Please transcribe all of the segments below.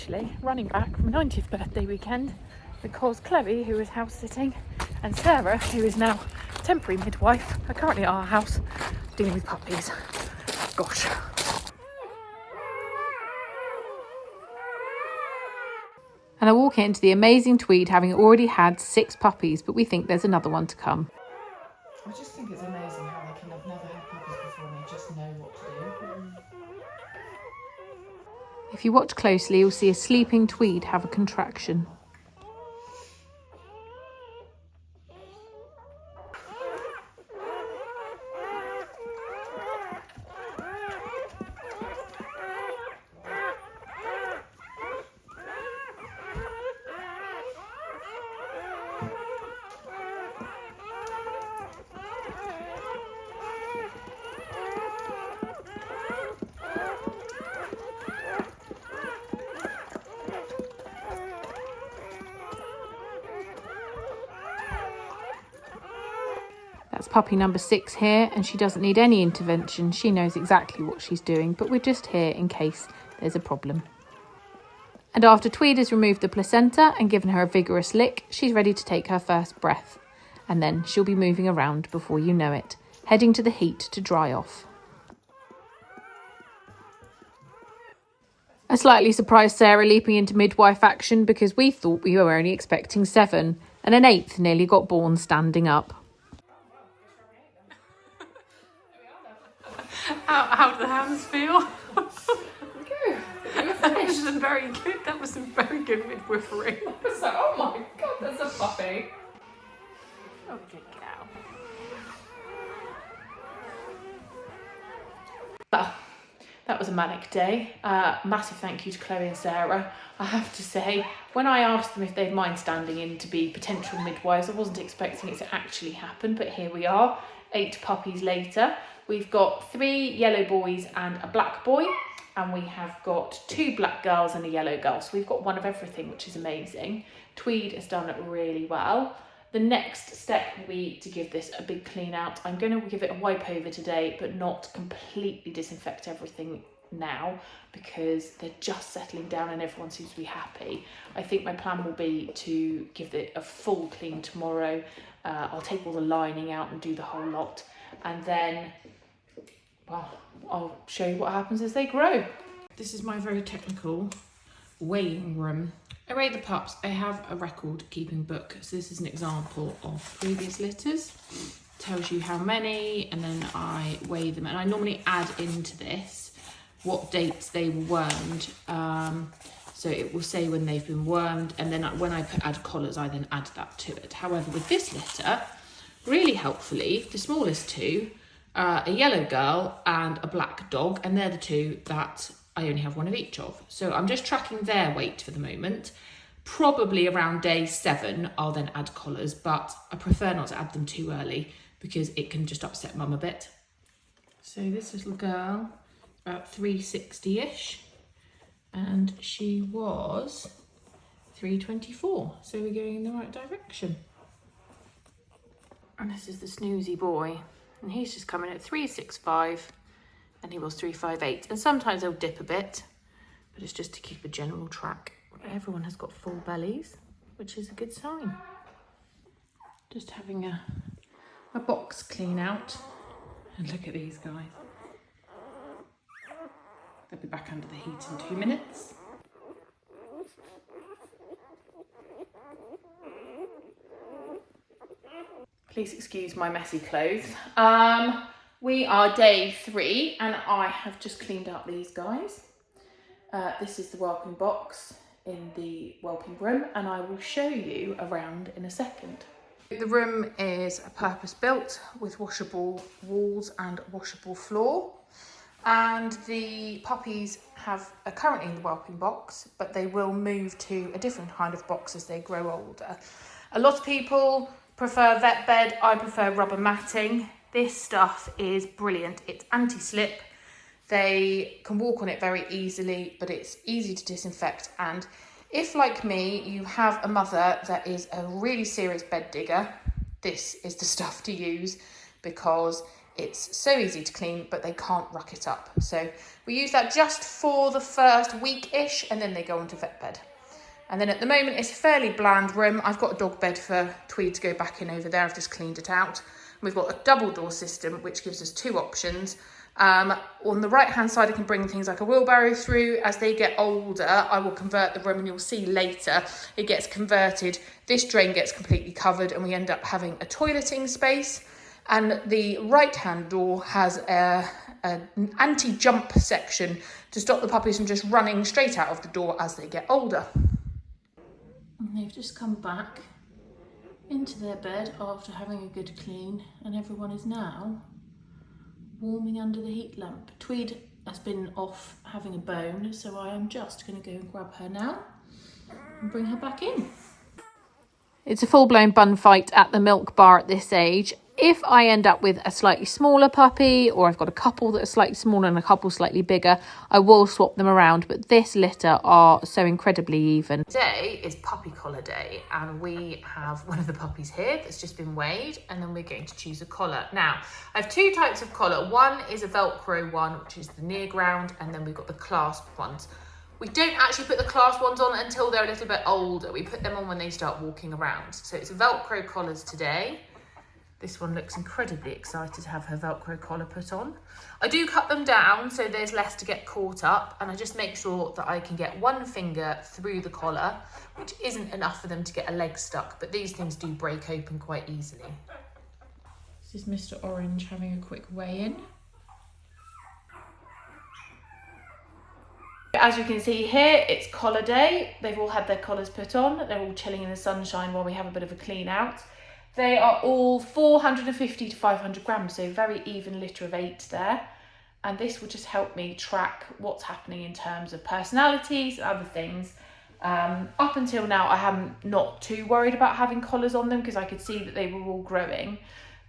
Actually, running back from 90th birthday weekend because Chloe, who is house sitting, and Sarah, who is now temporary midwife, are currently at our house dealing with puppies. Gosh. And I walk into the amazing Tweed having already had 6 puppies, but we think there's another one to come. I just think it's amazing how they can have never had puppies before and they just know what to do. If you watch closely, you'll see a sleeping Tweed have a contraction. That's puppy number 6 here, and she doesn't need any intervention. She knows exactly what she's doing, but we're just here in case there's a problem. And after Tweed has removed the placenta and given her a vigorous lick, she's ready to take her first breath. And then she'll be moving around before you know it, heading to the heat to dry off. A slightly surprised Sarah leaping into midwife action because we thought we were only expecting 7, and an 8th nearly got born standing up. How do the hands feel? Good. That was some very good. That was some very good midwifery. It's like, oh my god, there's a puppy. Oh, good cow. Well, that was a manic day. Massive thank you to Chloe and Sarah. I have to say, when I asked them if they'd mind standing in to be potential midwives, I wasn't expecting it to actually happen, but here we are, 8 puppies later. We've got 3 yellow boys and a black boy, and we have got 2 black girls and a yellow girl. So we've got one of everything, which is amazing. Tweed has done it really well. The next step will be to give this a big clean out. I'm going to give it a wipe over today, but not completely disinfect everything now because they're just settling down and everyone seems to be happy. I think my plan will be to give it a full clean tomorrow. I'll take all the lining out and do the whole lot, and then, well, I'll show you what happens as they grow. This is my very technical weighing room. I weigh the pups. I have a record keeping book, so this is an example of previous litters. Tells you how many, and then I weigh them, and I normally add into this what dates they were wormed. So it will say when they've been wormed, and then when I add collars, I then add that to it. However, with this litter, really helpfully, the smallest 2, a yellow girl and a black dog, and they're the 2 that I only have one of each of. So I'm just tracking their weight for the moment. Probably around day 7, I'll then add collars, but I prefer not to add them too early because it can just upset mum a bit. So this little girl, about 360-ish, and she was 324. So we're going in the right direction. And this is the snoozy boy, and he's just coming at 365, and he was 358. And sometimes they'll dip a bit, but it's just to keep a general track. Everyone has got full bellies, which is a good sign. Just having a box clean out, and look at these guys. They'll be back under the heat in 2 minutes. Please excuse my messy clothes. We are day 3, and I have just cleaned up these guys. This is the whelping box in the whelping room, and I will show you around in a second. The room is purpose built with washable walls and washable floor, and the puppies are currently in the whelping box, but they will move to a different kind of box as they grow older. A lot of people prefer vet bed. I prefer rubber matting. This stuff is brilliant. It's anti-slip. They can walk on it very easily, but it's easy to disinfect. And if, like me, you have a mother that is a really serious bed digger, this is the stuff to use because it's so easy to clean, but they can't ruck it up. So we use that just for the first week-ish, and then they go onto vet bed. And then at the moment, it's a fairly bland room. I've got a dog bed for Tweed to go back in over there. I've just cleaned it out. We've got a double door system, which gives us 2 options. On the right-hand side, I can bring things like a wheelbarrow through. As they get older, I will convert the room, and you'll see later it gets converted. This drain gets completely covered, and we end up having a toileting space. And the right-hand door has an anti-jump section to stop the puppies from just running straight out of the door as they get older. And they've just come back into their bed after having a good clean, and everyone is now warming under the heat lamp. Tweed has been off having a bone, so I am just going to go and grab her now and bring her back in. It's a full-blown bun fight at the milk bar at this age. If I end up with a slightly smaller puppy, or I've got a couple that are slightly smaller and a couple slightly bigger, I will swap them around, but this litter are so incredibly even. Today is puppy collar day, and we have one of the puppies here that's just been weighed, and then we're going to choose a collar. Now, I have 2 types of collar. One is a Velcro one, which is the near ground, and then we've got the clasp ones. We don't actually put the clasp ones on until they're a little bit older. We put them on when they start walking around. So it's Velcro collars today. This one looks incredibly excited to have her Velcro collar put on. I do cut them down so there's less to get caught up, and I just make sure that I can get one finger through the collar, which isn't enough for them to get a leg stuck, but these things do break open quite easily. This is Mr. Orange having a quick weigh-in. As you can see here, it's collar day. They've all had their collars put on. They're all chilling in the sunshine while we have a bit of a clean out. They are all 450 to 500 grams, so very even litter of 8 there. And this will just help me track what's happening in terms of personalities and other things. Up until now, I am not too worried about having collars on them because I could see that they were all growing.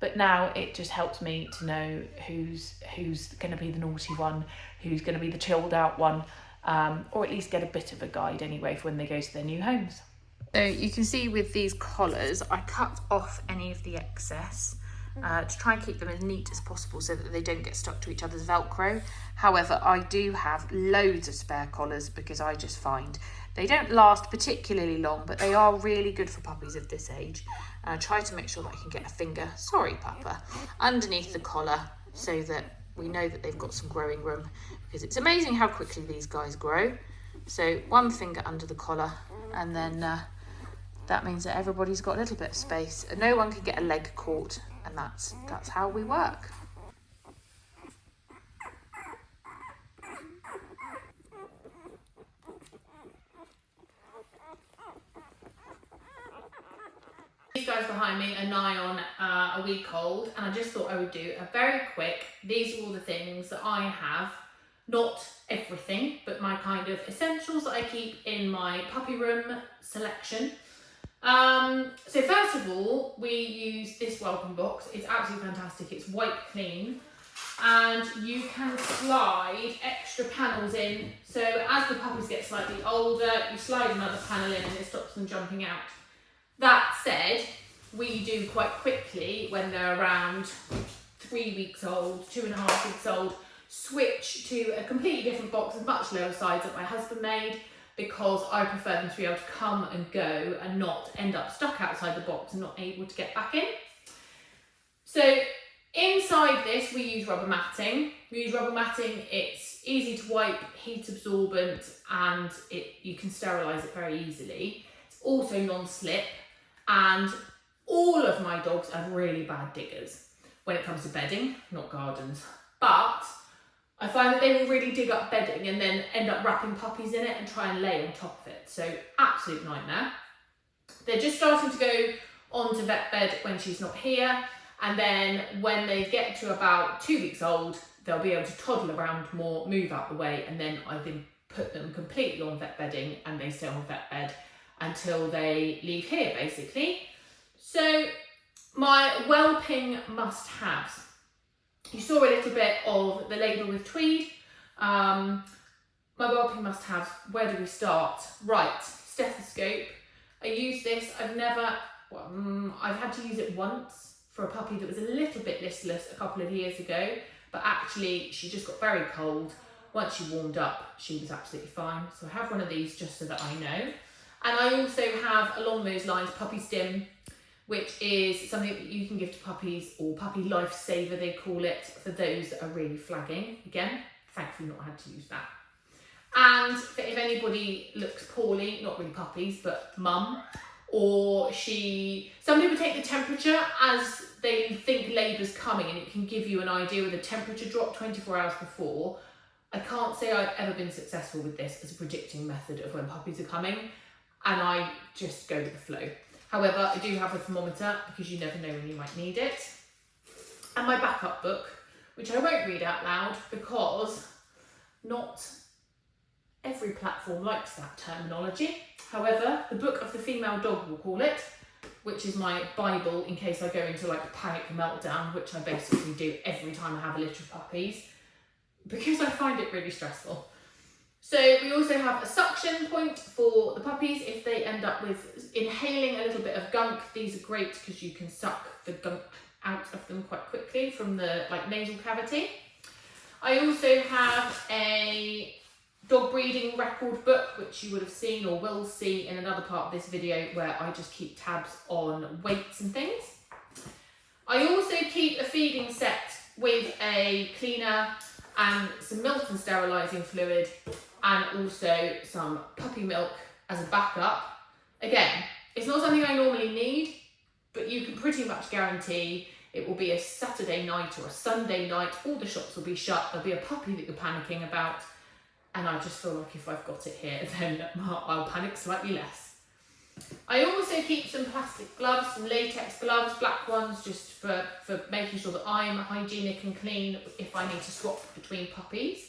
But now it just helps me to know who's going to be the naughty one, who's going to be the chilled out one, or at least get a bit of a guide anyway for when they go to their new homes. So you can see with these collars, I cut off any of the excess to try and keep them as neat as possible so that they don't get stuck to each other's Velcro. However, I do have loads of spare collars because I just find they don't last particularly long, but they are really good for puppies of this age. And I try to make sure that I can get a finger, sorry Papa, underneath the collar so that we know that they've got some growing room, because it's amazing how quickly these guys grow. So one finger under the collar, and then that means that everybody's got a little bit of space and no one can get a leg caught, and that's how we work. These guys behind me are nigh on a week old, and I just thought I would do a very quick, these are all the things that I have, not everything, but my kind of essentials that I keep in my puppy room selection. So first of all, we use this Whelping box. It's absolutely fantastic. It's wipe clean, and you can slide extra panels in. So as the puppies get slightly older, you slide another panel in and it stops them jumping out. That said, we do quite quickly, when they're around 3 weeks old, 2.5 weeks old, switch to a completely different box of much lower size that my husband made, because I prefer them to be able to come and go and not end up stuck outside the box and not able to get back in. So inside this, we use rubber matting. It's easy to wipe, heat absorbent, and you can sterilise it very easily. It's also non-slip, and all of my dogs are really bad diggers when it comes to bedding, not gardens. But I find that they will really dig up bedding and then end up wrapping puppies in it and try and lay on top of it. So absolute nightmare. They're just starting to go onto vet bed when she's not here. And then when they get to about 2 weeks old, they'll be able to toddle around more, move out the way. And then I then put them completely on vet bedding, and they stay on vet bed until they leave here, basically. So my whelping must-haves. You saw a little bit of the label with Tweed. My whelping must-haves, where do we start? Right, stethoscope. I use this, I've had to use it once for for a puppy that was a little bit listless a couple of years ago, but actually she just got very cold. Once she warmed up, she was absolutely fine. So I have one of these just so that I know. And I also have, along those lines, Puppy Stim, which is something that you can give to puppies, or Puppy Lifesaver they call it, for those that are really flagging. Again, thankfully not had to use that. And for if anybody looks poorly, not really puppies, but mum, or some people take the temperature as they think labour's coming, and it can give you an idea of the temperature drop 24 hours before. I can't say I've ever been successful with this as a predicting method of when puppies are coming, and I just go with the flow. However, I do have a thermometer because you never know when you might need it. And my backup book, which I won't read out loud because not every platform likes that terminology. However, the Book of the Female Dog, we'll call it, which is my Bible in case I go into like a panic meltdown, which I basically do every time I have a litter of puppies, because I find it really stressful. So we also have a suction point for the puppies if they end up with inhaling a little bit of gunk. These are great because you can suck the gunk out of them quite quickly from the nasal cavity. I also have a dog breeding record book, which you would have seen or will see in another part of this video, where I just keep tabs on weights and things. I also keep a feeding set with a cleaner and some milk and sterilising fluid, and also some puppy milk as a backup. Again, it's not something I normally need, but you can pretty much guarantee it will be a Saturday night or a Sunday night, all the shops will be shut, there'll be a puppy that you're panicking about, and I just feel like if I've got it here, then I'll panic slightly less. I also keep some plastic gloves, some latex gloves, black ones, just for making sure that I'm hygienic and clean if I need to swap between puppies.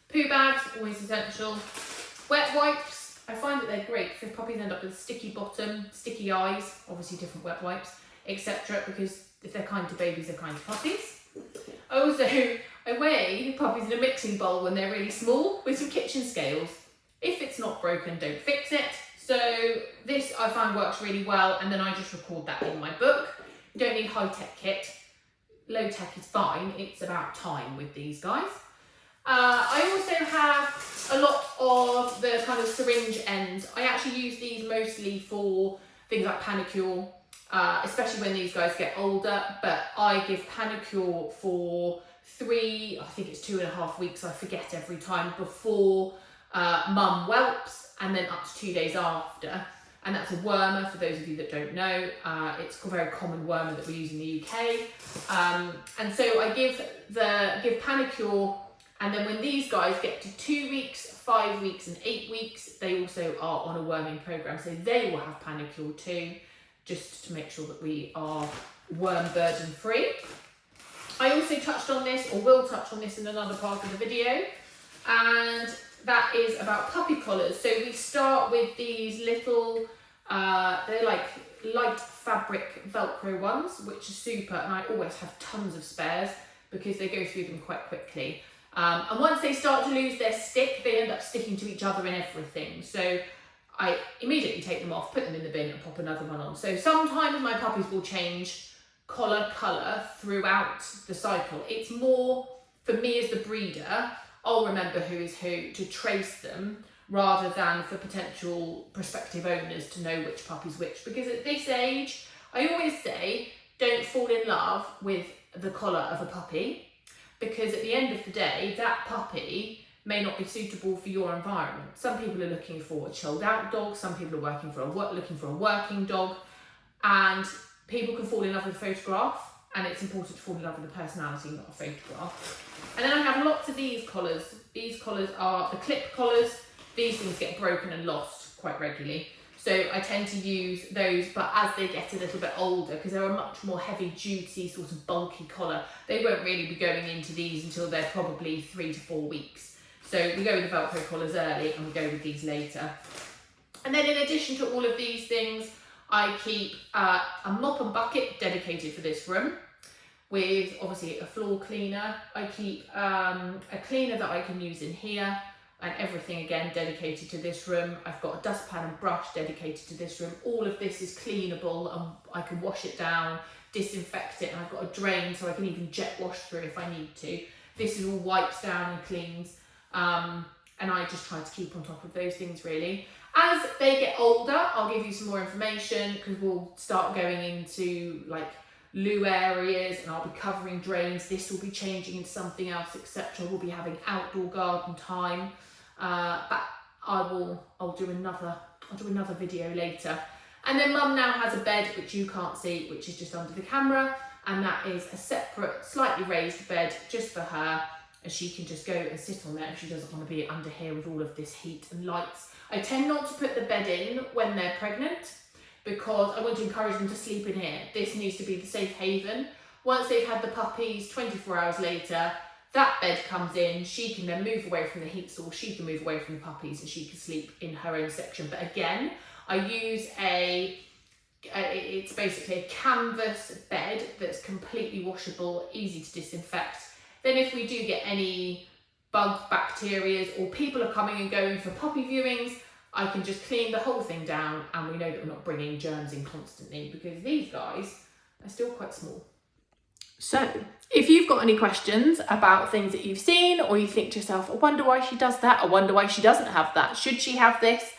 Poo bags, always essential. Wet wipes, I find that they're great if puppies end up with a sticky bottom, sticky eyes, obviously different wet wipes, etc. because if they're kind to babies, they're kind to puppies. Also, I weigh puppies in a mixing bowl when they're really small with some kitchen scales. If it's not broken, don't fix it. So this I find works really well, and then I just record that in my book. You don't need high-tech kit. Low-tech is fine, it's about time with these guys. I also have a lot of the kind of syringe ends. I actually use these mostly for things like panicure, especially when these guys get older, but I give panicure for 3, I think it's 2.5 weeks, I forget every time, before mum whelps, and then up to 2 days after. And that's a wormer, for those of you that don't know. It's a very common wormer that we use in the UK. And so I give panicure, and then when these guys get to 2 weeks, 5 weeks and 8 weeks, they also are on a worming programme, so they will have panicure too, just to make sure that we are worm burden free. I also touched on this, or will touch on this in another part of the video, and that is about puppy collars. So we start with these little, they're like light fabric Velcro ones, which are super, and I always have tons of spares because they go through them quite quickly. And once they start to lose their stick, they end up sticking to each other in everything. So I immediately take them off, put them in the bin and pop another one on. So sometimes my puppies will change collar colour throughout the cycle. It's more, for me as the breeder, I'll remember who is who to trace them, rather than for potential prospective owners to know which puppy's which. Because at this age, I always say, don't fall in love with the collar of a puppy, because at the end of the day, that puppy may not be suitable for your environment. Some people are looking for a chilled out dog, some people are looking for a working dog, and people can fall in love with a photograph, and it's important to fall in love with a personality, not a photograph. And then I have lots of these collars. These collars are the clip collars. These things get broken and lost quite regularly. So I tend to use those, but as they get a little bit older, because they're a much more heavy duty, sort of bulky collar, they won't really be going into these until they're probably 3 to 4 weeks. So we go with the Velcro collars early and we go with these later. And then in addition to all of these things, I keep a mop and bucket dedicated for this room, with obviously a floor cleaner. I keep a cleaner that I can use in here. and everything again dedicated to this room. I've got a dustpan and brush dedicated to this room. All of this is cleanable and I can wash it down, disinfect it, and I've got a drain so I can even jet wash through if I need to. This is all wipes down and cleans, and I just try to keep on top of those things really. As they get older, I'll give you some more information because we'll start going into like loo areas and I'll be covering drains. This will be changing into something else, etc. We'll be having outdoor garden time, but I'll do another video later. And then Mum now has a bed which you can't see, which is just under the camera, and that is a separate, slightly raised bed just for her, and she can just go and sit on there if she doesn't want to be under here with all of this heat and lights. I tend not to put the bed in when they're pregnant because I want to encourage them to sleep in here. This needs to be the safe haven. Once they've had the puppies, 24 hours later, that bed comes in, she can then move away from the heat source, she can move away from the puppies and she can sleep in her own section. But again, I use it's basically a canvas bed that's completely washable, easy to disinfect. Then if we do get any bug bacteria or people are coming and going for puppy viewings, I can just clean the whole thing down and we know that we're not bringing germs in constantly because these guys are still quite small. So if you've got any questions about things that you've seen or you think to yourself, I wonder why she does that, I wonder why she doesn't have that, should she have this?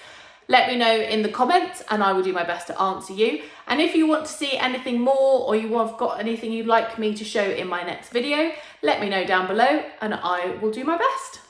Let me know in the comments and I will do my best to answer you. And if you want to see anything more or you have got anything you'd like me to show in my next video, let me know down below and I will do my best.